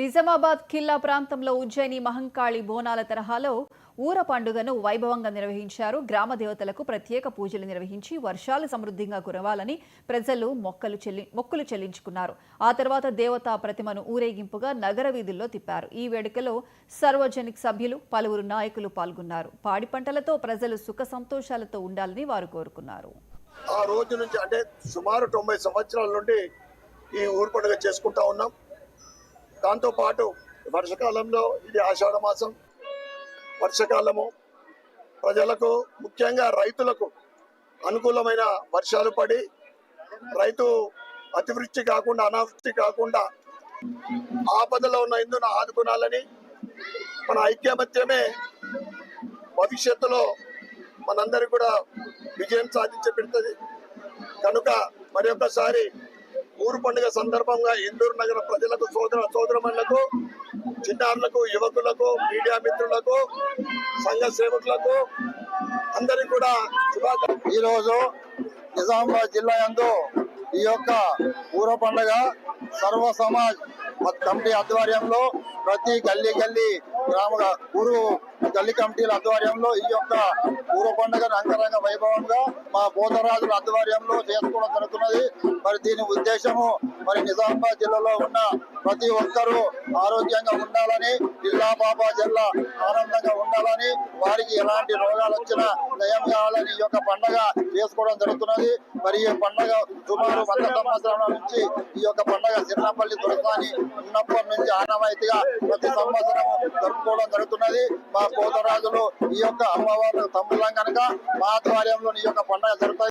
నిజామాబాద్ ఖిల్లా ప్రాంతంలో ఉజ్జయిని మహంకాళి బోనాల తరహాలో ఊర పండుగను వైభవంగా నిర్వహించారు. గ్రామ దేవతలకు ప్రత్యేక పూజలు నిర్వహించి వర్షాలు సమృద్ధిగా కురవాలని ప్రజలు మొక్కులు చెల్లించుకున్నారు. ఆ తర్వాత దేవతా ప్రతిమను ఊరేగింపుగా నగర వీధుల్లో తిప్పారు. ఈ వేడుకలో సార్వజనిక సభ్యులు, పలువురు నాయకులు పాల్గొన్నారు. పాడి పంటలతో ప్రజలు సుఖ సంతోషాలతో ఉండాలని వారు కోరుకున్నారు. ఆ రోజు నుంచి అంటే సుమారు 90 సంవత్సరాల నుండి ఈ ఊరు పండుగ చేసుకుంటా ఉన్నాం. దాంతో పాటు వర్షకాలంలో ఇది ఆషాఢ మాసం, వర్షకాలము ప్రజలకు ముఖ్యంగా రైతులకు అనుకూలమైన వర్షాలు పడి రైతు అతివృష్టి కాకుండా అనావృష్టి కాకుండా ఆపదలో ఉన్న ఇందును ఆదుకునాలని మన ఐక్యమత్యమే భవిష్యత్తులో మనందరికీ కూడా విజయం సాధించి పెడుతుంది. కనుక మరి ఒక్కసారి ఊరు పండుగ సందర్భంగా ఇందూరు నగర ప్రజలకు, సోదరమణులకు, చిన్నారులకు, యువకులకు, మీడియా మిత్రులకు, సంఘ సేవకులకు అందరికీ కూడా శుభాకాంక్షలు. ఈరోజు నిజామాబాద్ జిల్లా యందు ఈ యొక్క ఊర పండుగ సర్వ సమాజ్ కమిటీ ఆధ్వర్యంలో ప్రతి గల్లీ ఊరు గల్లీ కమిటీల ఆధ్వర్యంలో ఈ యొక్క ఊర పండుగను అంగరంగ వైభవంగా మా పోతరాజుల ఆధ్వర్యంలో చేసుకోవడం జరుగుతున్నది. మరి దీని ఉద్దేశము మరి నిజామాబాద్ జిల్లాలో ఉన్న ప్రతి ఒక్కరూ ఆరోగ్యంగా ఉండాలని, జిల్లా బాబా జిల్లా ఆనందంగా ఉండాలని, వారికి ఎలాంటి రోగాలు వచ్చినా నయం కావాలని ఈ యొక్క పండుగ చేసుకోవడం జరుగుతున్నది. మరి ఈ పండుగ సుమారు 100 సంవత్సరాల నుంచి ఈ యొక్క పండుగ సిర్నపల్లి దొరసాని ఉన్నప్పటి నుంచి ఆనవాయితీగా ప్రతి సంవత్సరం జరుపుకోవడం జరుగుతున్నది. మా పోతరాజులు ఈ యొక్క అమ్మవారు తమ్ముళ్ళం కనుక మా ఆధ్వర్యంలో ఈ యొక్క పండుగ జరుగుతాయి.